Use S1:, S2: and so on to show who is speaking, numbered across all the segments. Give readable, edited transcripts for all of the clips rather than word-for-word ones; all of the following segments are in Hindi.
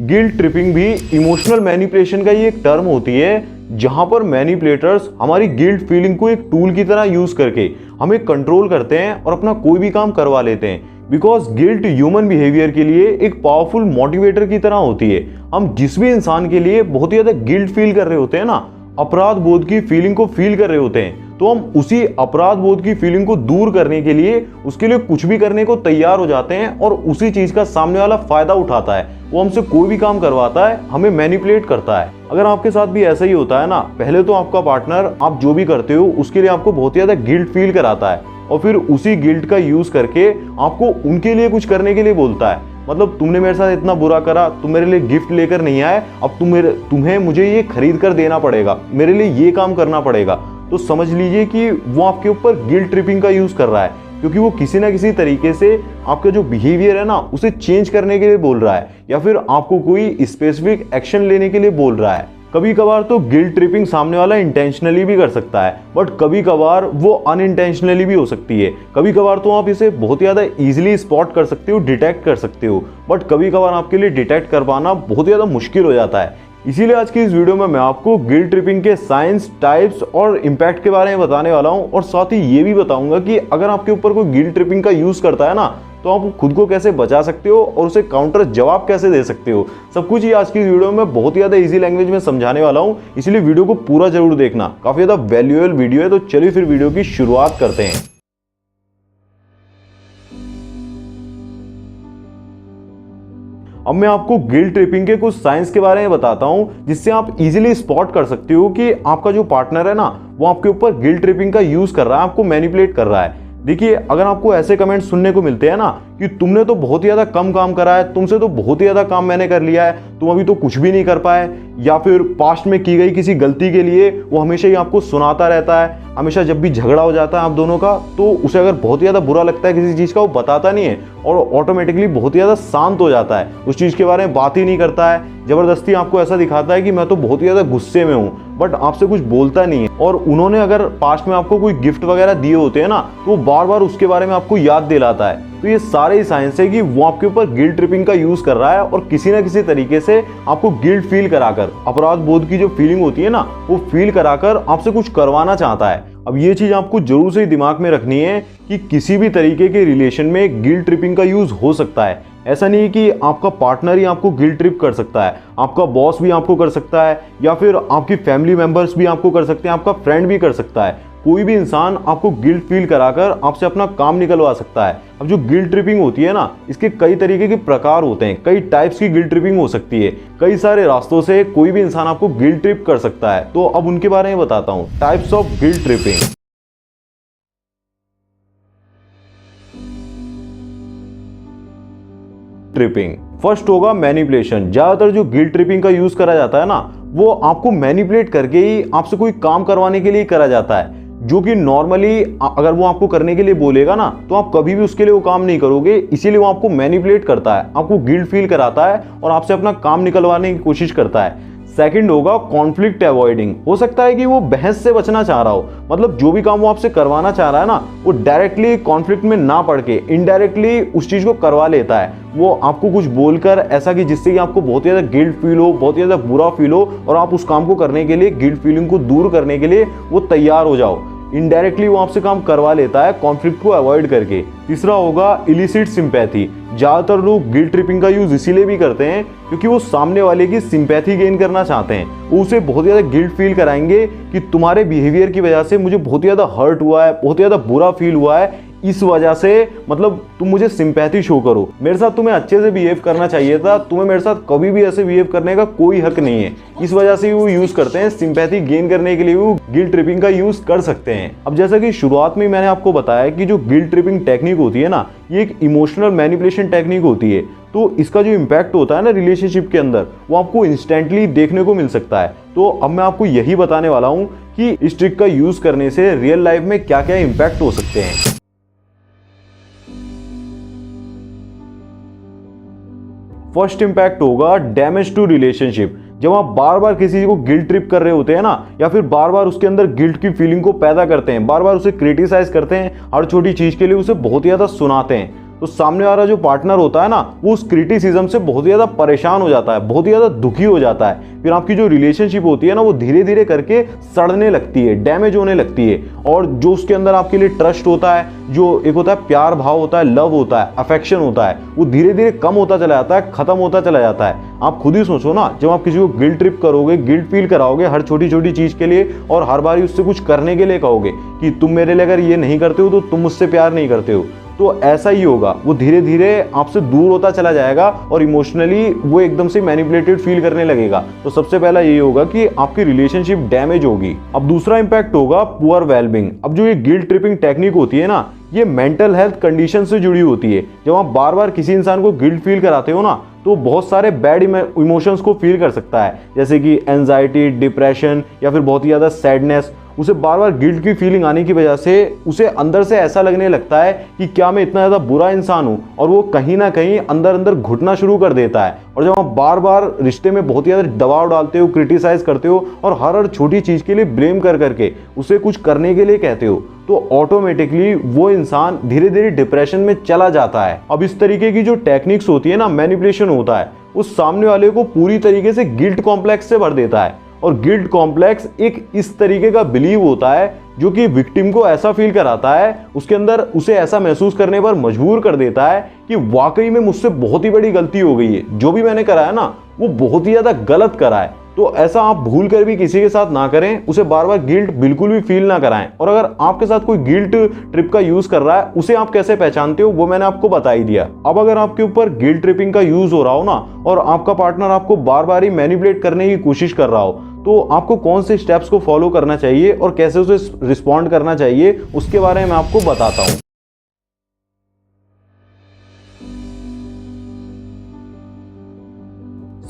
S1: गिल्ट ट्रिपिंग भी इमोशनल मैनिपुलेशन का ही एक टर्म होती है जहां पर मैनिपुलेटर्स हमारी गिल्ट फीलिंग को एक टूल की तरह यूज करके हमें कंट्रोल करते हैं और अपना कोई भी काम करवा लेते हैं। बिकॉज गिल्ट ह्यूमन बिहेवियर के लिए एक पावरफुल मोटिवेटर की तरह होती है। हम जिस भी इंसान के लिए बहुत ही ज्यादा गिल्ट फील कर रहे होते हैं ना, अपराध बोध की फीलिंग को फील कर रहे होते हैं, तो हम उसी अपराध बोध की फीलिंग को दूर करने के लिए उसके लिए कुछ भी करने को तैयार हो जाते हैं और उसी चीज का सामने वाला फायदा उठाता है। वो हमसे कोई भी काम करवाता है, हमें मैनिपुलेट करता है। अगर आपके साथ भी ऐसा ही होता है ना, पहले तो आपका पार्टनर आप जो भी करते हो उसके लिए आपको बहुत ही ज्यादा गिल्ट फील कराता है और फिर उसी गिल्ट का यूज करके आपको उनके लिए कुछ करने के लिए बोलता है। मतलब तुमने मेरे साथ इतना बुरा करा, तुम मेरे लिए गिफ्ट लेकर नहीं आए, अब तुम्हें मुझे ये खरीद कर देना पड़ेगा, मेरे लिए ये काम करना पड़ेगा। तो समझ लीजिए कि वो आपके ऊपर गिल्ट ट्रिपिंग का यूज कर रहा है, क्योंकि वो किसी ना किसी तरीके से आपका जो बिहेवियर है ना उसे चेंज करने के लिए बोल रहा है या फिर आपको कोई स्पेसिफिक एक्शन लेने के लिए बोल रहा है। कभी कभार तो गिल्ट ट्रिपिंग सामने वाला इंटेंशनली भी कर सकता है, बट कभी कभार वो अनइंटेंशनली भी हो सकती है। कभी कभार तो आप इसे बहुत ज़्यादा इजीली स्पॉट कर सकते हो, डिटेक्ट कर सकते हो, बट कभी कभार आपके लिए डिटेक्ट कर पाना बहुत ज़्यादा मुश्किल हो जाता है। इसीलिए आज की इस वीडियो में मैं आपको गिल्ट ट्रिपिंग के साइंस, टाइप्स और इम्पैक्ट के बारे में बताने वाला हूं और साथ ही ये भी बताऊंगा कि अगर आपके ऊपर कोई गिल्ट ट्रिपिंग का यूज करता है ना, तो आप खुद को कैसे बचा सकते हो और उसे काउंटर जवाब कैसे दे सकते हो। सब कुछ ही आज की वीडियो में बहुत ही ज्यादा इजी लैंग्वेज में समझाने वाला हूं, इसलिए वीडियो को पूरा जरूर देखना। काफी ज्यादा वैल्यूएबल वीडियो है, तो चलिए फिर वीडियो की शुरुआत करते हैं। अब मैं आपको गिल्ट ट्रिपिंग के कुछ साइंस के बारे में बताता हूं, जिससे आप इजीली स्पॉट कर सकते हो कि आपका जो पार्टनर है ना वो आपके ऊपर गिल्ट ट्रिपिंग का यूज कर रहा है, आपको मैनिपुलेट कर रहा है। देखिए, अगर आपको ऐसे कमेंट सुनने को मिलते हैं ना कि तुमने तो बहुत ही ज्यादा कम काम करा है, तुमसे तो बहुत ही ज्यादा काम मैंने कर लिया है, तुम अभी तो कुछ भी नहीं कर पाए, या फिर पास्ट में की गई किसी गलती के लिए वो हमेशा ही आपको सुनाता रहता है। हमेशा जब भी झगड़ा हो जाता है आप दोनों का, तो उसे अगर बहुत ही ज्यादा बुरा लगता है किसी चीज का, वो बताता नहीं है और ऑटोमेटिकली बहुत ही ज्यादा शांत हो जाता है, उस चीज के बारे में बात ही नहीं करता है। जबरदस्ती आपको ऐसा दिखाता है कि मैं तो बहुत ही ज्यादा गुस्से में हूँ, बट आपसे कुछ बोलता नहीं है। और उन्होंने अगर पास्ट में आपको कोई गिफ्ट वगैरह दिए होते हैं ना, तो वो बार बार उसके बारे में आपको याद दिलाता है। तो ये सारे ही साइंस है कि वो आपके ऊपर गिल्ट ट्रिपिंग का यूज कर रहा है और किसी ना किसी तरीके से आपको गिल्ट फील कराकर, अपराध बोध की जो फीलिंग होती है ना वो फील कराकर आपसे कुछ करवाना चाहता है। अब ये चीज आपको जरूर से दिमाग में रखनी है कि किसी भी तरीके के रिलेशन में गिल्ट ट्रिपिंग का यूज हो सकता है। ऐसा नहीं कि आपका पार्टनर ही आपको गिल्ट ट्रिप कर सकता है, आपका बॉस भी आपको कर सकता है, या फिर आपकी फैमिली मेंबर्स भी आपको कर सकते हैं, आपका फ्रेंड भी कर सकता है। कोई भी इंसान आपको गिल्ट फील कराकर आपसे अपना काम निकलवा सकता है। अब जो गिल्ट ट्रिपिंग होती है ना, इसके कई तरीके के प्रकार होते हैं, कई टाइप्स की गिल्ट ट्रिपिंग हो सकती है। कई सारे रास्तों से कोई भी इंसान आपको गिल्ट ट्रिप कर सकता है। तो अब उनके बारे में बताता हूँ, types of guilt tripping. Tripping first होगा मैनिपुलेशन। ज्यादातर जो गिल्ट ट्रिपिंग का यूज करा जाता है ना, वो आपको मैनिपुलेट करके ही आपसे कोई काम करवाने के लिए करा जाता है, जो कि नॉर्मली अगर वो आपको करने के लिए बोलेगा ना, तो आप कभी भी उसके लिए वो काम नहीं करोगे। इसीलिए वो आपको मैनिपुलेट करता है, आपको गिल्ट फील कराता है और आपसे अपना काम निकलवाने की कोशिश करता है। सेकंड होगा कॉन्फ्लिक्ट अवॉइडिंग। हो सकता है कि वो बहस से बचना चाह रहा हो, मतलब जो भी काम वो आपसे करवाना चाह रहा है ना, वो डायरेक्टली कॉन्फ्लिक्ट में ना पड़ के इनडायरेक्टली उस चीज को करवा लेता है। वो आपको कुछ बोलकर ऐसा कि जिससे कि आपको बहुत ही ज्यादा गिल्ट फील हो, बहुत ही ज्यादा बुरा फील हो, और आप उस काम को करने के लिए, गिल्ट फीलिंग को दूर करने के लिए वो तैयार हो जाओ। इनडायरेक्टली वो आपसे काम करवा लेता है कॉन्फ्लिक्ट को अवॉइड करके। तीसरा होगा इलिसिट सिंपैथी। ज्यादातर लोग गिल्ट ट्रिपिंग का यूज इसीलिए भी करते हैं क्योंकि वो सामने वाले की सिंपैथी गेन करना चाहते हैं। वो उसे बहुत ज्यादा गिल्ट फील कराएंगे कि तुम्हारे बिहेवियर की वजह से मुझे बहुत ज्यादा हर्ट हुआ है, बहुत ज्यादा बुरा फील हुआ है, इस वजह से मतलब तुम मुझे सिंपैथी शो करो, मेरे साथ तुम्हें अच्छे से बिहेव करना चाहिए था, तुम्हें मेरे साथ कभी भी ऐसे बिहेव करने का कोई हक नहीं है। इस वजह से वो यूज करते हैं, सिंपैथी गेन करने के लिए वो गिल्ट ट्रिपिंग का यूज कर सकते हैं। अब जैसा कि शुरुआत में मैंने आपको बताया कि जो गिल्ट ट्रिपिंग टेक्निक होती है ना, ये एक इमोशनल मैनिपुलेशन टेक्निक होती है। तो इसका जो इम्पैक्ट होता है ना रिलेशनशिप के अंदर, वो आपको इंस्टेंटली देखने को मिल सकता है। तो अब मैं आपको यही बताने वाला हूँ कि इस ट्रिक का यूज करने से रियल लाइफ में क्या क्या इम्पैक्ट हो सकते हैं। फर्स्ट इंपैक्ट होगा डैमेज टू रिलेशनशिप। जब आप बार बार किसी को गिल्ट ट्रिप कर रहे होते हैं ना, या फिर बार बार उसके अंदर गिल्ट की फीलिंग को पैदा करते हैं, बार बार उसे क्रिटिसाइज करते हैं, हर छोटी चीज के लिए उसे बहुत ही ज्यादा सुनाते हैं, तो सामने वाला जो पार्टनर होता है ना, वो उस क्रिटिसिज्म से बहुत ज़्यादा परेशान हो जाता है, बहुत ही ज़्यादा दुखी हो जाता है। फिर आपकी जो रिलेशनशिप होती है ना, वो धीरे धीरे करके सड़ने लगती है, डैमेज होने लगती है। और जो उसके अंदर आपके लिए ट्रस्ट होता है, जो एक होता है प्यार भाव होता है, लव होता है, अफेक्शन होता है, वो धीरे धीरे कम होता चला जाता है, खत्म होता चला जाता है। आप खुद ही सोचो ना, जब आप किसी को गिल्ट ट्रिप करोगे, गिल्ट फील कराओगे हर छोटी छोटी चीज के लिए, और हर बार उससे कुछ करने के लिए कहोगे कि तुम मेरे लिए अगर ये नहीं करते हो तो तुम मुझसे प्यार नहीं करते हो, तो ऐसा ही होगा। वो धीरे धीरे आपसे दूर होता चला जाएगा और इमोशनली वो एकदम से मैनिपुलेटेड फील करने लगेगा। तो सबसे पहला यही होगा कि आपकी रिलेशनशिप डैमेज होगी। अब दूसरा इंपैक्ट होगा पुअर वेलबींग। अब जो ये गिल्ट ट्रिपिंग टेक्निक होती है ना, ये मेंटल हेल्थ कंडीशन से जुड़ी होती है। जब आप बार बार किसी इंसान को गिल्ट फील कराते हो ना, तो बहुत सारे बैड इमोशंस को फील कर सकता है, जैसे कि एंजाइटी, डिप्रेशन या फिर बहुत ही ज़्यादा सैडनेस। उसे बार बार गिल्ट की फीलिंग आने की वजह से उसे अंदर से ऐसा लगने लगता है कि क्या मैं इतना ज़्यादा बुरा इंसान हूँ, और वो कहीं ना कहीं अंदर अंदर घुटना शुरू कर देता है। और जब आप बार बार रिश्ते में बहुत ही ज़्यादा दबाव डालते हो, क्रिटिसाइज करते हो और हर छोटी चीज़ के लिए ब्लेम कर करके उसे कुछ करने के लिए कहते हो, तो ऑटोमेटिकली वो इंसान धीरे धीरे डिप्रेशन में चला जाता है। अब इस तरीके की जो टेक्निक्स होती है ना, मैनिपुलेशन होता है, उस सामने वाले को पूरी तरीके से गिल्ट कॉम्प्लेक्स से भर देता है। और गिल्ट कॉम्प्लेक्स एक इस तरीके का बिलीव होता है जो कि विक्टिम को ऐसा फील कराता है, उसके अंदर उसे ऐसा महसूस करने पर मजबूर कर देता है कि वाकई में मुझसे बहुत ही बड़ी गलती हो गई है, जो भी मैंने करा है ना वो बहुत ही ज्यादा गलत करा है। तो ऐसा आप भूल कर भी किसी के साथ ना करें, उसे बार बार गिल्ट बिल्कुल भी फील ना कराएं। और अगर आपके साथ कोई गिल्ट ट्रिप का यूज कर रहा है, उसे आप कैसे पहचानते हो वो मैंने आपको बता ही दिया। अब अगर आपके ऊपर गिल्ट ट्रिपिंग का यूज हो रहा हो ना, और आपका पार्टनर आपको बार बार ही मैनिपुलेट करने की कोशिश कर रहा हो, तो आपको कौन से स्टेप्स को फॉलो करना चाहिए और कैसे उसे रिस्पॉन्ड करना चाहिए, उसके बारे में मैं आपको बताता हूं।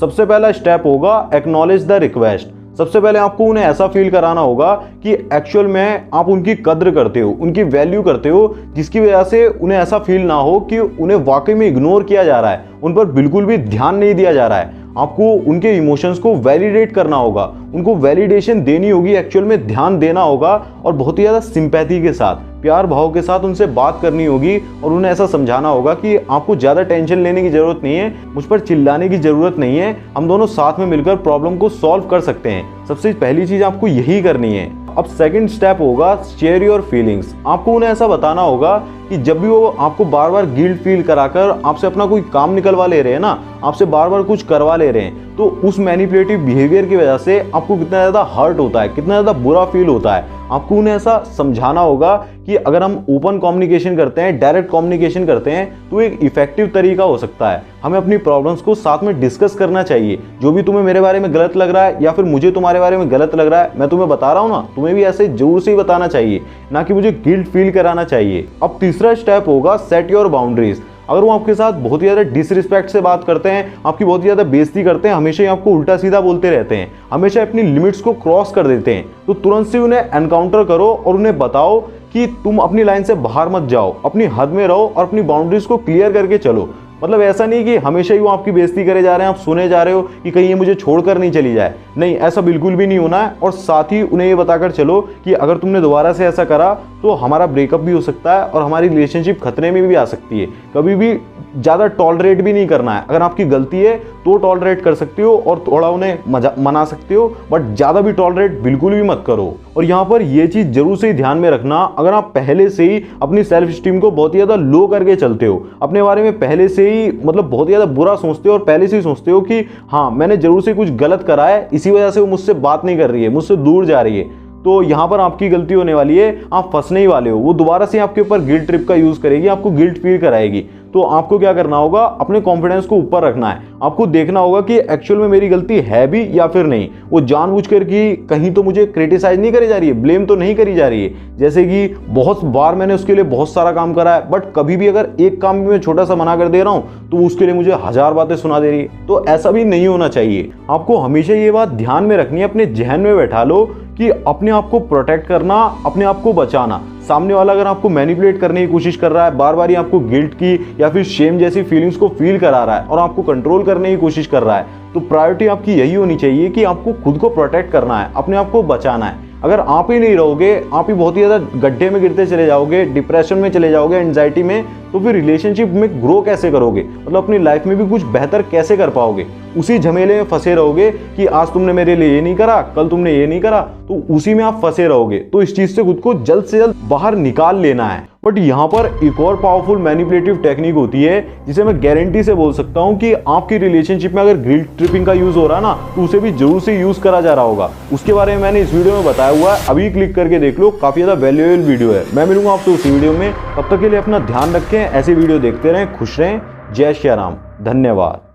S1: सबसे पहला स्टेप होगा एक्नॉलेज द रिक्वेस्ट। सबसे पहले आपको उन्हें ऐसा फील कराना होगा कि एक्चुअल में आप उनकी कद्र करते हो, उनकी वैल्यू करते हो, जिसकी वजह से उन्हें ऐसा फील ना हो कि उन्हें वाकई में इग्नोर किया जा रहा है, उन पर बिल्कुल भी ध्यान नहीं दिया जा रहा है। आपको उनके इमोशंस को वैलिडेट करना होगा, उनको वैलिडेशन देनी होगी, एक्चुअल में ध्यान देना होगा, और बहुत ही ज़्यादा सिंपैथी के साथ, प्यार भाव के साथ उनसे बात करनी होगी और उन्हें ऐसा समझाना होगा कि आपको ज़्यादा टेंशन लेने की ज़रूरत नहीं है, मुझ पर चिल्लाने की ज़रूरत नहीं है, हम दोनों साथ में मिलकर प्रॉब्लम को सॉल्व कर सकते हैं। सबसे पहली चीज़ आपको यही करनी है। अब सेकंड स्टेप होगा शेयर योर फीलिंग्स। आपको उन्हें ऐसा बताना होगा कि जब भी वो आपको बार बार गिल्ट फील कराकर आपसे अपना कोई काम निकलवा ले रहे हैं ना, आपसे बार बार कुछ करवा ले रहे हैं, तो उस मैनिपुलेटिव बिहेवियर की वजह से आपको कितना ज़्यादा हर्ट होता है, कितना ज़्यादा बुरा फील होता है। आपको उन्हें ऐसा समझाना होगा कि अगर हम ओपन कम्युनिकेशन करते हैं, डायरेक्ट कम्युनिकेशन करते हैं, तो एक इफेक्टिव तरीका हो सकता है। हमें अपनी प्रॉब्लम्स को साथ में डिस्कस करना चाहिए। जो भी तुम्हें मेरे बारे में गलत लग रहा है या फिर मुझे तुम्हारे बारे में गलत लग रहा है, मैं तुम्हें बता रहा हूँ ना, तुम्हें भी ऐसे जोर से ही बताना चाहिए, ना कि मुझे गिल्ट फील कराना चाहिए। अब तीसरा स्टेप होगा सेट योर बाउंड्रीज। अगर वो आपके साथ बहुत ही ज़्यादा डिसरिस्पेक्ट से बात करते हैं, आपकी बहुत ही ज़्यादा बेइज्जती करते हैं, हमेशा ही आपको उल्टा सीधा बोलते रहते हैं, हमेशा अपनी लिमिट्स को क्रॉस कर देते हैं, तो तुरंत से उन्हें एनकाउंटर करो और उन्हें बताओ कि तुम अपनी लाइन से बाहर मत जाओ, अपनी हद में रहो और अपनी बाउंड्रीज को क्लियर करके चलो। मतलब ऐसा नहीं कि हमेशा ही वो आपकी बेइज्जती करे जा रहे हैं, आप सुने जा रहे हो कि कहीं ये मुझे छोड़कर नहीं चली जाए। नहीं, ऐसा बिल्कुल भी नहीं होना है। और साथ ही उन्हें ये बताकर चलो कि अगर तुमने दोबारा से ऐसा करा तो हमारा ब्रेकअप भी हो सकता है और हमारी रिलेशनशिप खतरे में भी आ सकती है। कभी भी ज़्यादा टॉलरेट भी नहीं करना है। अगर आपकी गलती है तो टॉलरेट कर सकते हो और थोड़ा उन्हें मना सकते हो, बट ज़्यादा भी टॉलरेट बिल्कुल भी मत करो। और यहाँ पर ये चीज़ जरूर से ही ध्यान में रखना, अगर आप पहले से ही अपनी सेल्फ स्टीम को बहुत ही ज़्यादा लो करके चलते हो, अपने बारे में पहले से ही मतलब बहुत ही ज़्यादा बुरा सोचते हो और पहले से ही सोचते हो कि हाँ मैंने जरूर से कुछ गलत करा है, इसी वजह से वो मुझसे बात नहीं कर रही है, मुझसे दूर जा रही है, तो यहाँ पर आपकी गलती होने वाली है, आप फंसने ही वाले हो। वो दोबारा से आपके ऊपर गिल्ट ट्रिप का यूज़ करेगी, आपको गिल्ट फील कराएगी। तो आपको क्या करना होगा, अपने कॉन्फिडेंस को ऊपर रखना है। आपको देखना होगा कि एक्चुअल में मेरी गलती है भी या फिर नहीं। वो जानबूझकर कि कहीं तो मुझे क्रिटिसाइज नहीं करी जा रही है, ब्लेम तो नहीं करी जा रही है। जैसे कि बहुत बार मैंने उसके लिए बहुत सारा काम करा है, बट कभी भी अगर एक काम भी मैं छोटा सा मना कर दे रहा हूँ तो उसके लिए मुझे 1000 बातें सुना दे रही है। तो ऐसा भी नहीं होना चाहिए। आपको हमेशा ये बात ध्यान में रखनी है, अपने जहन में बैठा लो कि अपने आप को प्रोटेक्ट करना, अपने आप को बचाना। सामने वाला अगर आपको मैनिपुलेट करने की कोशिश कर रहा है, बार बार ही आपको गिल्ट की या फिर शेम जैसी फीलिंग्स को फील करा रहा है और आपको कंट्रोल करने की कोशिश कर रहा है, तो प्रायोरिटी आपकी यही होनी चाहिए कि आपको खुद को प्रोटेक्ट करना है, अपने आप को बचाना है। अगर आप ही नहीं रहोगे, आप ही बहुत ही ज़्यादा गड्ढे में गिरते चले जाओगे, डिप्रेशन में चले जाओगे, एंजाइटी में, तो फिर रिलेशनशिप में ग्रो कैसे करोगे, मतलब अपनी लाइफ में भी कुछ बेहतर कैसे कर पाओगे। उसी झमेले में फंसे रहोगे कि आज तुमने मेरे लिए ये नहीं करा, कल तुमने ये नहीं करा, तो उसी में आप फंसे रहोगे। तो इस चीज से खुद को जल्द से जल्द बाहर निकाल लेना है। बट यहाँ पर एक और पावरफुल मैनिपुलेटिव टेक्निक होती है जिसे मैं गारंटी से बोल सकता हूँ कि आपकी रिलेशनशिप में अगर गिल्ट ट्रिपिंग का यूज हो रहा है ना, तो उसे भी जरूर से यूज करा जा रहा होगा। उसके बारे में मैंने इस वीडियो में बताया हुआ है, अभी क्लिक करके देख लो, काफी ज्यादा वैल्यूएबल वीडियो है। मैं मिलूंगा आपसे उसी वीडियो में, तब तक के लिए अपना ध्यान रखें, ऐसे वीडियो देखते रहें, खुश रहें। जय श्री राम, धन्यवाद।